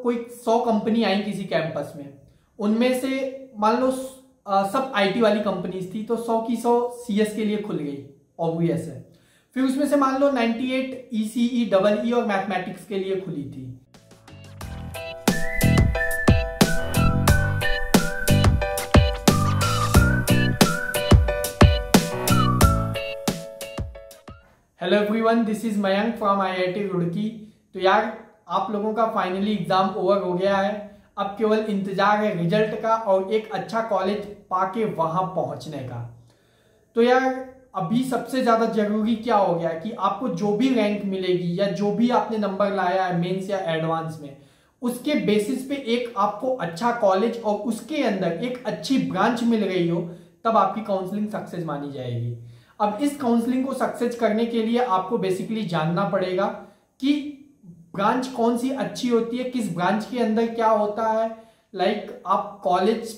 कोई 100 कंपनी आई किसी कैंपस में, उनमें से मान लो सब आईटी वाली कंपनीज थी, तो 100 की 100 सीएस के लिए खुल गई, ऑब्वियस है। फिर उसमें से मान लो 98 ईसीई, डबल ई और मैथमेटिक्स के लिए खुली थी। Hello everyone, this is Mayank from IIT Roorkee. तो यार, आप लोगों का फाइनली एग्जाम ओवर हो गया है। अब केवल इंतजार है रिजल्ट का और एक अच्छा कॉलेज पाके वहां पहुंचने का। तो यार, अभी सबसे ज्यादा जरूरी क्या हो गया है कि आपको जो भी रैंक मिलेगी या जो भी आपने नंबर लाया है मेंस या एडवांस में, उसके बेसिस पे एक आपको अच्छा कॉलेज और उसके अंदर एक अच्छी ब्रांच मिल रही हो, तब आपकी काउंसलिंग सक्सेस मानी जाएगी। अब इस काउंसलिंग को सक्सेस करने के लिए आपको बेसिकली जानना पड़ेगा कि ब्रांच कौन सी अच्छी होती है, किस ब्रांच के अंदर क्या होता है। लाइक आप कॉलेज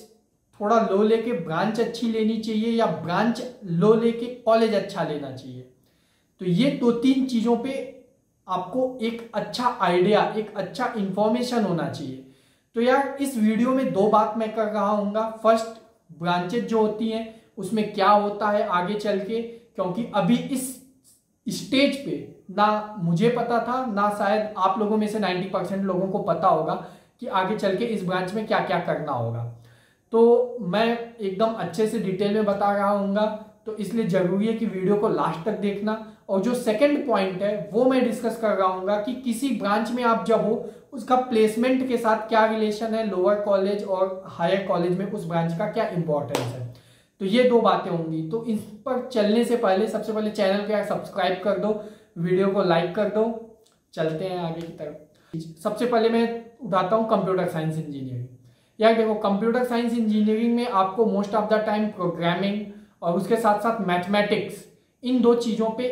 थोड़ा लो लेके ब्रांच अच्छी लेनी चाहिए या ब्रांच लो लेके कॉलेज अच्छा लेना चाहिए। तो ये 2-3 चीजों पे आपको एक अच्छा आइडिया, एक अच्छा इंफॉर्मेशन होना चाहिए। तो यार, इस वीडियो में 2 बात मैं कर रहा हूँ। फर्स्ट, ब्रांचेज जो होती हैं उसमें क्या होता है आगे चल के, क्योंकि अभी इस स्टेज पे ना मुझे पता था, ना शायद आप लोगों में से 90% लोगों को पता होगा कि आगे चल के इस ब्रांच में क्या क्या करना होगा। तो मैं एकदम अच्छे से डिटेल में बता रहा हूँ, तो इसलिए जरूरी है कि वीडियो को लास्ट तक देखना। और जो सेकंड पॉइंट है वो मैं डिस्कस कर रहा हूँ कि किसी ब्रांच में आप जब हो, उसका प्लेसमेंट के साथ क्या रिलेशन है, लोअर कॉलेज और हायर कॉलेज में उस ब्रांच का क्या इंपॉर्टेंस है। तो ये 2 बातें होंगी। तो इस पर चलने से पहले सबसे पहले चैनल को सब्सक्राइब कर दो, वीडियो को लाइक कर दो। चलते हैं आगे की तरफ। सबसे पहले मैं उठाता हूँ कंप्यूटर साइंस इंजीनियरिंग। यार देखो, कंप्यूटर साइंस इंजीनियरिंग में आपको most of the time programming और उसके साथ साथ मैथमेटिक्स, इन 2 चीज़ों पे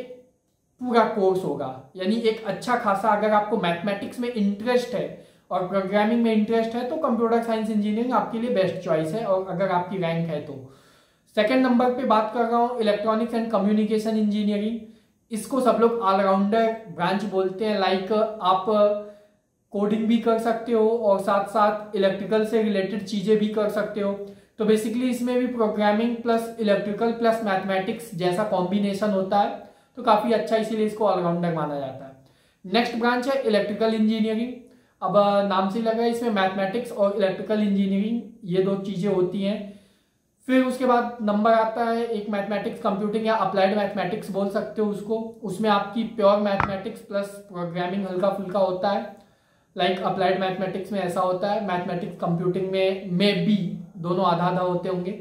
पूरा कोर्स होगा। यानी एक अच्छा खासा, अगर आपको मैथमेटिक्स में इंटरेस्ट है और प्रोग्रामिंग में इंटरेस्ट है, तो कंप्यूटर साइंस इंजीनियरिंग आपके लिए बेस्ट चॉइस है, और अगर आपकी रैंक है तो। सेकेंड नंबर पे बात कर रहा हूँ इलेक्ट्रॉनिक्स एंड कम्युनिकेशन इंजीनियरिंग। इसको सब लोग ऑलराउंडर ब्रांच बोलते हैं। लाइक आप कोडिंग भी कर सकते हो और साथ साथ इलेक्ट्रिकल से रिलेटेड चीजें भी कर सकते हो। तो बेसिकली इसमें भी programming plus electrical plus mathematics जैसा कॉम्बिनेशन होता है, तो काफी अच्छा, इसीलिए इसको ऑलराउंडर माना जाता है। नेक्स्ट ब्रांच है इलेक्ट्रिकल इंजीनियरिंग। अब नाम से लगा, इसमें मैथमेटिक्स और इलेक्ट्रिकल इंजीनियरिंग ये 2 चीजें होती हैं। फिर उसके बाद नंबर आता है एक मैथमेटिक्स कंप्यूटिंग या अप्लाइड मैथमेटिक्स बोल सकते हो उसको। उसमें आपकी प्योर मैथमेटिक्स प्लस प्रोग्रामिंग हल्का फुल्का होता है। लाइक अप्लाइड मैथमेटिक्स में ऐसा होता है, मैथमेटिक्स कंप्यूटिंग में भी दोनों आधा आधा होते होंगे।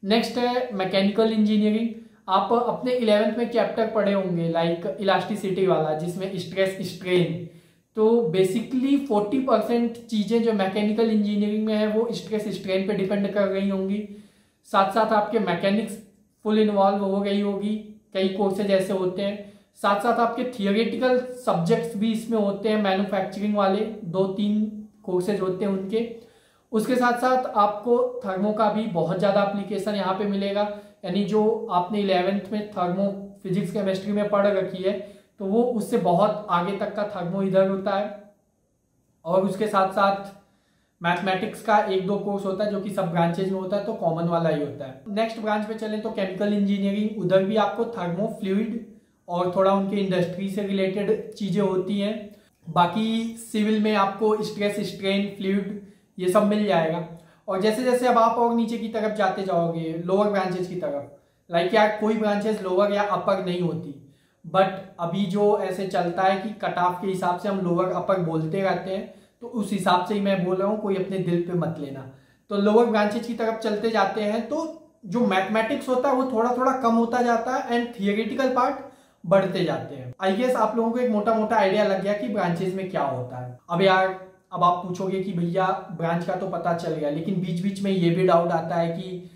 नेक्स्ट है मैकेनिकल इंजीनियरिंग। आप अपने 11th में चैप्टर पढ़े होंगे लाइक इलास्टिसिटी वाला, जिसमें स्ट्रेस स्ट्रेन। तो बेसिकली 40% चीजें जो मैकेनिकल इंजीनियरिंग में है वो स्ट्रेस स्ट्रेन पे डिपेंड कर रही होंगी। साथ साथ आपके मैकेनिक्स फुल इन्वॉल्व हो गई होगी, कई कोर्सेज ऐसे होते हैं। साथ साथ आपके थियोरेटिकल सब्जेक्ट्स भी इसमें होते हैं, मैन्युफैक्चरिंग वाले 2-3 कोर्सेज होते हैं उनके। उसके साथ साथ आपको थर्मो का भी बहुत ज़्यादा एप्लीकेशन यहाँ पे मिलेगा। यानी जो आपने 11th में थर्मो फिजिक्स केमिस्ट्री में पढ़ रखी है, तो वो उससे बहुत आगे तक का थर्मो इधर होता है। और उसके साथ साथ मैथमेटिक्स का 1-2 कोर्स होता है जो कि सब ब्रांचेज में होता है, तो कॉमन वाला ही होता है। नेक्स्ट ब्रांच पे चलें तो केमिकल इंजीनियरिंग। उधर भी आपको थर्मो, फ्लूइड और थोड़ा उनके इंडस्ट्री से रिलेटेड चीजें होती हैं। बाकी सिविल में आपको स्ट्रेस स्ट्रेन, फ्लूइड ये सब मिल जाएगा। और जैसे जैसे अब आप और नीचे की तरफ जाते जाओगे, लोअर ब्रांचेज की तरफ, लाइक यार कोई ब्रांचेज लोअर या अपर नहीं होती, बट अभी जो ऐसे चलता है कि कट ऑफ के हिसाब से हम लोअर अपर बोलते रहते हैं, तो उस हिसाब से ही मैं बोल रहा हूँ, कोई अपने दिल पे मत लेना। तो लोअर ब्रांचेज की तरफ चलते जाते हैं तो जो मैथमेटिक्स होता है वो थोड़ा थोड़ा कम होता जाता है एंड थियोरेटिकल पार्ट बढ़ते जाते हैं। आई गेस आप लोगों को एक मोटा मोटा आइडिया लग गया कि ब्रांचेज में क्या होता है। अब यार, अब आप पूछोगे कि भैया ब्रांच का तो पता चल गया, लेकिन बीच बीच में ये भी डाउट आता है कि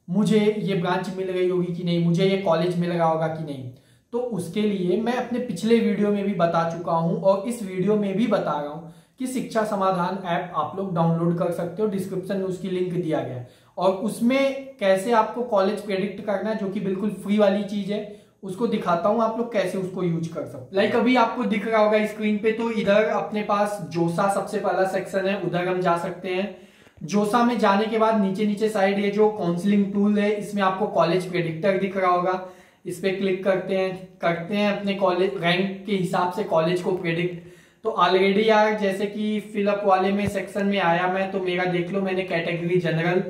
मुझे ये ब्रांच मिल गई होगी कि नहीं, मुझे ये कॉलेज मिल रहा होगा कि नहीं। तो उसके लिए मैं अपने पिछले वीडियो में भी बता चुका हूं और इस वीडियो में भी बता रहा हूं कि शिक्षा समाधान ऐप आप लोग डाउनलोड कर सकते हो। डिस्क्रिप्शन में उसकी लिंक दिया गया है और उसमें कैसे आपको कॉलेज प्रेडिक्ट करना है, जो कि बिल्कुल फ्री वाली चीज है, उसको दिखाता हूँ आप लोग कैसे उसको यूज कर सकते। लाइक अभी आपको दिख रहा होगा स्क्रीन पे, तो इधर अपने पास जोसा सबसे पहला सेक्शन है, उधर हम जा सकते हैं। जोसा में जाने के बाद नीचे नीचे साइड ये जो काउंसलिंग टूल है, इसमें आपको कॉलेज प्रेडिक्टर दिख रहा होगा, इस पे क्लिक करते हैं अपने कॉलेज रैंक के हिसाब से कॉलेज को प्रेडिक्ट। तो ऑलरेडी यार जैसे कि फिलअप वाले में सेक्शन में आया मैं, तो मेरा देख लो, मैंने कैटेगरी जनरल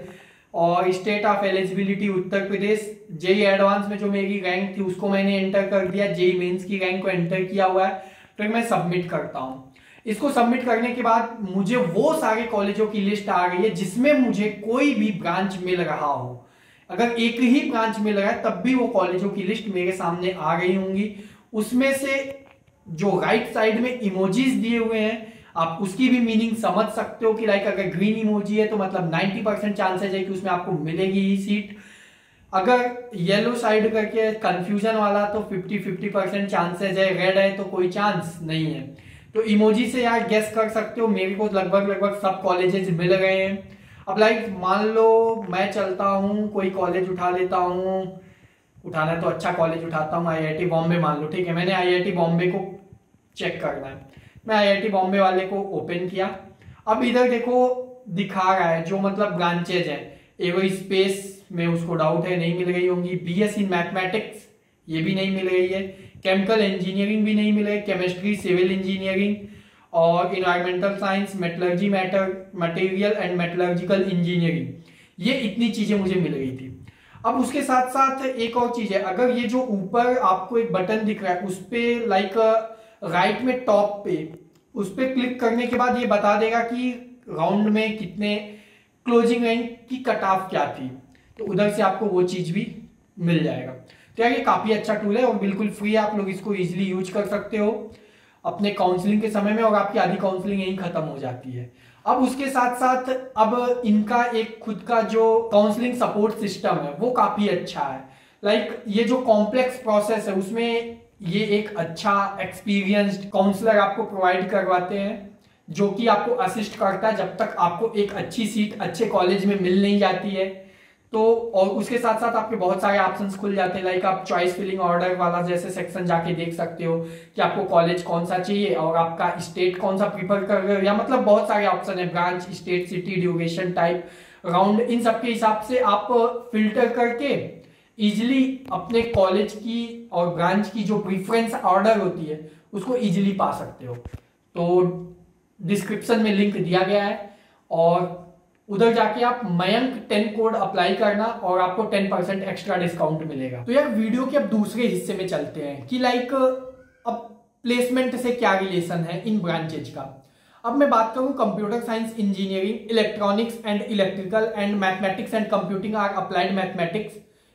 और state of eligibility Uttar Pradesh, JEE advance में जो मेरी रैंक थी उसको मैंने एंटर कर दिया, जेई मेंस की रैंक को एंटर किया हुआ है। फिर मैं सबमिट करता हूँ। इसको सबमिट करने के बाद मुझे वो सारे कॉलेजों की लिस्ट आ गई है जिसमें मुझे कोई भी ब्रांच मिल रहा हो। अगर एक ही ब्रांच मिल रहा है तब भी वो कॉलेजों की लिस्ट मेरे सामने आ गई होंगी। उसमें से जो राइट साइड में इमोजीज दिए हुए हैं, आप उसकी भी मीनिंग समझ सकते हो कि लाइक अगर ग्रीन इमोजी है तो मतलब 90% चांसेस है कि उसमें आपको मिलेगी ही सीट। अगर येलो साइड करके कंफ्यूजन वाला तो 50-50% चांसेस है, रेड है तो कोई चांस नहीं है। तो इमोजी से यार गेस कर सकते हो, मेरे को लगभग सब कॉलेजेस मिल गए हैं। अब लाइक मान लो मैं चलता हूँ कोई कॉलेज उठा लेता हूँ, उठाना है तो अच्छा कॉलेज उठाता हूँ, आईआईटी बॉम्बे मान लो, ठीक है। मैंने आईआईटी बॉम्बे को चेक करना है, मैं आईआईटी बॉम्बे वाले को ओपन किया। अब इधर देखो दिखा रहा है जो मतलब ब्रांचेज है, एरोस्पेस में उसको डाउट है नहीं मिल रही होंगी, बीएससी मैथमेटिक्स ये भी नहीं मिल रही है, केमिकल इंजीनियरिंग भी नहीं मिल रही, केमिस्ट्री, सिविल इंजीनियरिंग और environmental science, metallurgy, material and metallurgical engineering, ये इतनी चीजें मुझे मिल रही थी। अब उसके साथ साथ एक और चीज है, अगर ये जो ऊपर आपको एक बटन दिख रहा है उस पर लाइक राइट में टॉप पे उस पर क्लिक करने के बाद ये बता देगा कि राउंड में कितने क्लोजिंग रैंक की कट ऑफ क्या थी, तो उधर से आपको वो चीज भी मिल जाएगा। तो यार ये काफी अच्छा टूल है और बिल्कुल फ्री है, आप लोग इसको इजीली यूज कर सकते हो अपने काउंसलिंग के समय में, और आपकी आधी काउंसलिंग यही खत्म हो जाती है। अब उसके साथ साथ अब इनका एक खुद का जो काउंसलिंग सपोर्ट सिस्टम है वो काफी अच्छा है। लाइक ये जो कॉम्प्लेक्स प्रोसेस है उसमें ये एक अच्छा एक्सपीरियंस्ड काउंसलर आपको प्रोवाइड करवाते हैं, जो कि आपको असिस्ट करता है जब तक आपको एक अच्छी सीट अच्छे कॉलेज में मिल नहीं जाती है। तो और उसके साथ साथ आपके बहुत सारे ऑप्शंस खुल जाते हैं, लाइक आप चॉइस फिलिंग ऑर्डर वाला जैसे सेक्शन जाके देख सकते हो कि आपको कॉलेज कौन सा चाहिए और आपका स्टेट कौन सा प्रीफर कर रहे हो, या मतलब बहुत सारे ऑप्शन है, branch, state, city, duration, type, round, इन सब के हिसाब से आप फिल्टर करके इजिली अपने कॉलेज की और ब्रांच की जो प्रीफरेंस ऑर्डर होती है उसको इजिली पा सकते हो। तो डिस्क्रिप्शन में लिंक दिया गया है और उधर जाके आप मयंक 10 कोड अप्लाई करना और आपको 10% एक्स्ट्रा डिस्काउंट मिलेगा। तो यार वीडियो के अब दूसरे हिस्से में चलते हैं कि लाइक अब प्लेसमेंट से क्या रिलेशन है इन ब्रांचेज का। अब मैं बात करूं computer science engineering, electronics and electrical and mathematics and computing और अप्लाइड मैथमेटिक्स,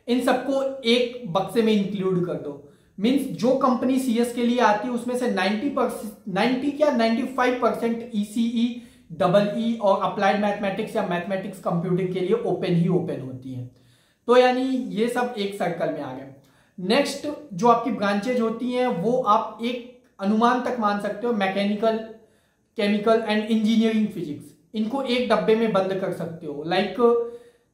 इन सबको एक बक्से में इंक्लूड कर दो। मीन्स जो कंपनी सीएस के लिए आती है उसमें से 95% ईसीई, डबल ई और अप्लाइड मैथमेटिक्स या मैथमेटिक्स कंप्यूटिंग के लिए ओपन होती है। तो यानी ये सब एक सर्कल में आ गए। नेक्स्ट जो आपकी ब्रांचेज होती हैं वो आप एक अनुमान तक मान सकते हो, mechanical, chemical and engineering physics, इनको एक डब्बे में बंद कर सकते हो। लाइक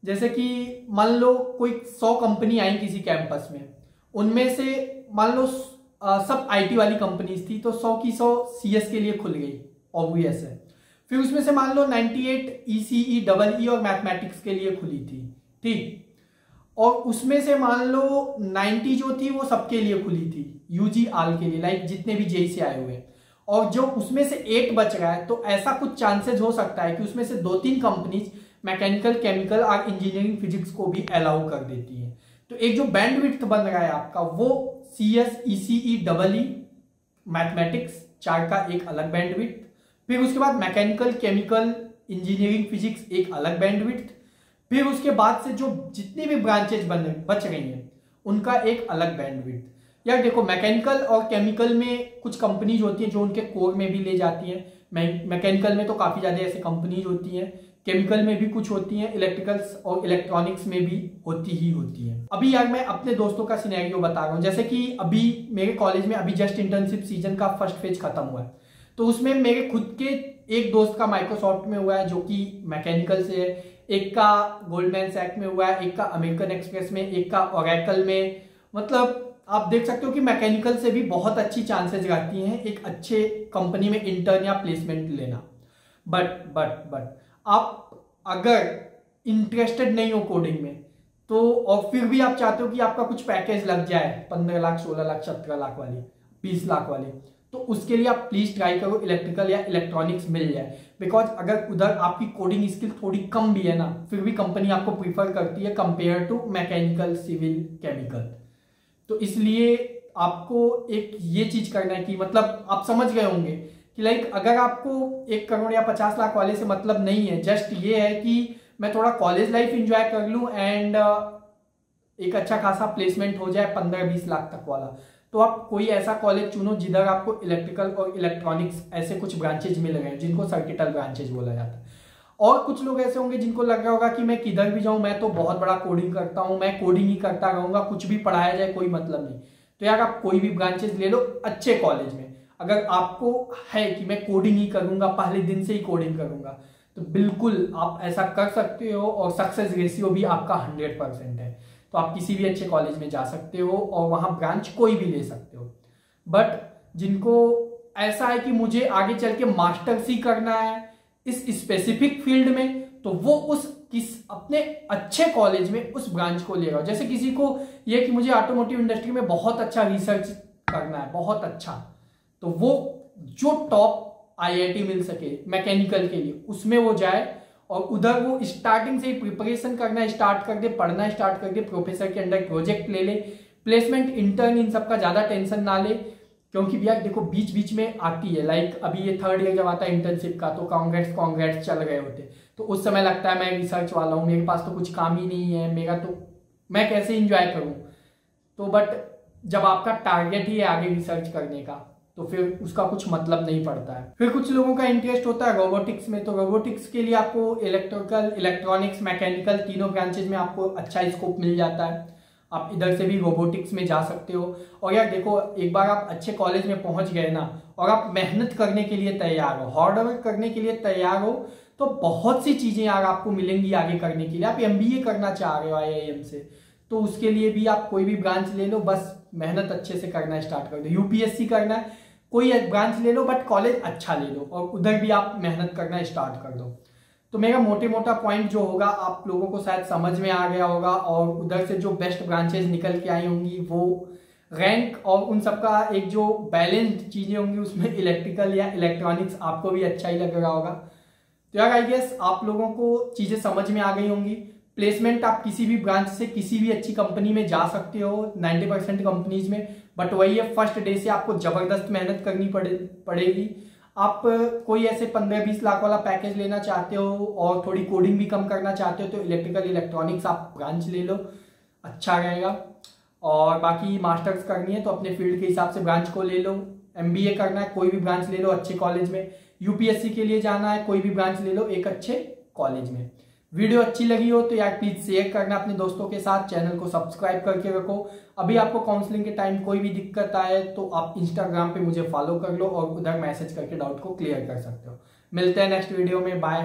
जैसे कि मान लो कोई 100 कंपनी आई किसी कैंपस में, उनमें से मान लो सब आईटी वाली कंपनीज थी, तो 100 की 100 सीएस के लिए खुल गई, ऑब्वियस है। फिर उसमें से मान लो 98 ईसीई, डबल ई और मैथमेटिक्स के लिए खुली थी, ठीक, और उसमें से मान लो 90 जो थी वो सबके लिए खुली थी, यूजी आल के लिए, लाइक जितने भी जेई से आए हुए, और जो उसमें से 8 बच रहा है, तो ऐसा कुछ चांसेस हो सकता है कि उसमें से 2-3 कंपनीज मैकेनिकल, केमिकल और इंजीनियरिंग फिजिक्स को भी अलाउ कर देती है। तो एक जो बैंडविड्थ बन रहा है आपका वो CS, ECE, double E, mathematics 4 का एक अलग बैंडविड्थ, फिर उसके बाद मैकेनिकल, केमिकल, इंजीनियरिंग फिजिक्स एक अलग बैंडविड्थ, फिर उसके बाद से जो जितनी भी ब्रांचेज बच रही हैं उनका एक अलग बैंडविड्थ। यार देखो मैकेनिकल और केमिकल में कुछ कंपनीज होती हैं जो उनके कोर में भी ले जाती हैं, मैकेनिकल में तो काफी ज्यादा ऐसे कंपनीज होती हैं, केमिकल में भी कुछ होती हैं, इलेक्ट्रिकल्स और इलेक्ट्रॉनिक्स में भी होती है। अभी यार मैं अपने दोस्तों का सिनेरियो बता रहा हूँ, जैसे कि अभी मेरे कॉलेज में अभी जस्ट इंटर्नशिप सीजन का फर्स्ट फेज खत्म हुआ है, तो उसमें मेरे खुद के एक दोस्त का माइक्रोसॉफ्ट में हुआ है जो कि मैकेनिकल से है, एक का गोल्डमैन सैक में हुआ है, एक का अमेरिकन एक्सप्रेस में, एक का ओरेकल में, मतलब आप देख सकते हो कि मैकेनिकल से भी बहुत अच्छी चांसेस रहती हैं एक अच्छे कंपनी में इंटर्न या प्लेसमेंट लेना। बट आप अगर इंटरेस्टेड नहीं हो कोडिंग में तो, और फिर भी आप चाहते हो कि आपका कुछ पैकेज लग जाए 15 लाख 16 लाख 17 लाख वाली 20 लाख वाली, तो उसके लिए आप प्लीज ट्राई करो इलेक्ट्रिकल या इलेक्ट्रॉनिक्स मिल जाए। बिकॉज अगर उधर आपकी कोडिंग स्किल थोड़ी कम भी है ना, फिर भी कंपनी आपको प्रीफर करती है compare to mechanical civil chemical. तो इसलिए आपको एक ये चीज करना है कि मतलब आप समझ गए होंगे कि लाइक अगर आपको 1 करोड़ या 50 लाख वाले से मतलब नहीं है, जस्ट ये है कि मैं थोड़ा कॉलेज लाइफ एंजॉय कर लूं एंड एक अच्छा खासा प्लेसमेंट हो जाए 15-20 लाख तक वाला, तो आप कोई ऐसा कॉलेज चुनो जिधर आपको इलेक्ट्रिकल और इलेक्ट्रॉनिक्स ऐसे कुछ ब्रांचेज मिल रहे हैं जिनको सर्किटल ब्रांचेज बोला जाता है। और कुछ लोग ऐसे होंगे जिनको लग रहा होगा कि मैं किधर भी जाऊं मैं तो बहुत बड़ा कोडिंग करता हूं, मैं कोडिंग ही करता रहूंगा, कुछ भी पढ़ाया जाए कोई मतलब नहीं। तो यार आप कोई भी ब्रांचेज ले लो अच्छे कॉलेज में। अगर आपको है कि मैं कोडिंग ही करूंगा, पहले दिन से ही कोडिंग करूंगा, तो बिल्कुल आप ऐसा कर सकते हो और सक्सेस रेशियो भी आपका 100% है। तो आप किसी भी अच्छे कॉलेज में जा सकते हो और वहां ब्रांच कोई भी ले सकते हो। बट जिनको ऐसा है कि मुझे आगे चल के मास्टर्स ही करना है इस स्पेसिफिक फील्ड में, तो वो अपने अच्छे कॉलेज में उस ब्रांच को ले रहा हो। जैसे किसी को ये कि मुझे ऑटोमोटिव इंडस्ट्री में बहुत अच्छा रिसर्च करना है, बहुत अच्छा, तो वो जो टॉप IIT मिल सके मैकेनिकल के लिए उसमें वो जाए और उधर वो स्टार्टिंग से ही प्रिपरेशन करना स्टार्ट कर दे, पढ़ना स्टार्ट कर दे, प्रोफेसर के अंडर प्रोजेक्ट ले ले, प्लेसमेंट इंटर्न इन सब का ज्यादा टेंशन ना ले। क्योंकि भैया देखो बीच बीच में आती है, लाइक अभी ये 3rd ईयर जब आता है इंटर्नशिप का तो कांग्रेस चल रहे होते, तो उस समय लगता है मैं रिसर्च वाला हूँ, मेरे पास तो कुछ काम ही नहीं है, मेरा तो मैं कैसे इंजॉय करूँ। तो बट जब आपका टारगेट ही है आगे रिसर्च करने का तो फिर उसका कुछ मतलब नहीं पड़ता है। फिर कुछ लोगों का इंटरेस्ट होता है रोबोटिक्स में, तो रोबोटिक्स के लिए आपको इलेक्ट्रिकल, इलेक्ट्रॉनिक्स, मैकेनिकल तीनों ब्रांचेज में आपको अच्छा स्कोप मिल जाता है। आप इधर से भी रोबोटिक्स में जा सकते हो। और यार देखो एक बार आप अच्छे कॉलेज में पहुंच गए ना और आप मेहनत करने के लिए तैयार हो, हार्डवर्क करने के लिए तैयार हो, तो बहुत सी चीजें यार आपको मिलेंगी आगे करने के लिए। आप MBA करना चाह रहे हो IIM से, तो उसके लिए भी आप कोई भी ब्रांच ले लो, बस मेहनत अच्छे से करना स्टार्ट कर दो। UPSC करना है, कोई एक ब्रांच ले लो बट कॉलेज अच्छा ले लो और उधर भी आप मेहनत करना स्टार्ट कर दो। तो मेरा मोटा पॉइंट जो होगा आप लोगों को शायद समझ में आ गया होगा, और उधर से जो बेस्ट ब्रांचेज निकल के आई होंगी वो रैंक और उन सबका एक जो बैलेंस्ड चीजें होंगी उसमें इलेक्ट्रिकल या इलेक्ट्रॉनिक्स आपको भी अच्छा ही लग रहा होगा। तो यार आई गेस आप लोगों को चीजें समझ में आ गई होंगी। प्लेसमेंट आप किसी भी ब्रांच से किसी भी अच्छी कंपनी में जा सकते हो 90% कंपनीज में, बट वही है फर्स्ट डे से आपको जबरदस्त मेहनत करनी पड़ेगी। आप कोई ऐसे 15-20 लाख वाला पैकेज लेना चाहते हो और थोड़ी कोडिंग भी कम करना चाहते हो तो इलेक्ट्रिकल इलेक्ट्रॉनिक्स आप ब्रांच ले लो, अच्छा रहेगा। और बाकी मास्टर्स करनी है तो अपने फील्ड के हिसाब से ब्रांच को ले लो। MBA करना है कोई भी ब्रांच ले लो अच्छे कॉलेज में। UPSC के लिए जाना है कोई भी ब्रांच ले लो एक अच्छे कॉलेज में। वीडियो अच्छी लगी हो तो यार प्लीज शेयर करना अपने दोस्तों के साथ, चैनल को सब्सक्राइब करके रखो। अभी आपको काउंसलिंग के टाइम कोई भी दिक्कत आए तो आप इंस्टाग्राम पे मुझे फॉलो कर लो और उधर मैसेज करके डाउट को क्लियर कर सकते हो। मिलते हैं नेक्स्ट वीडियो में, बाय।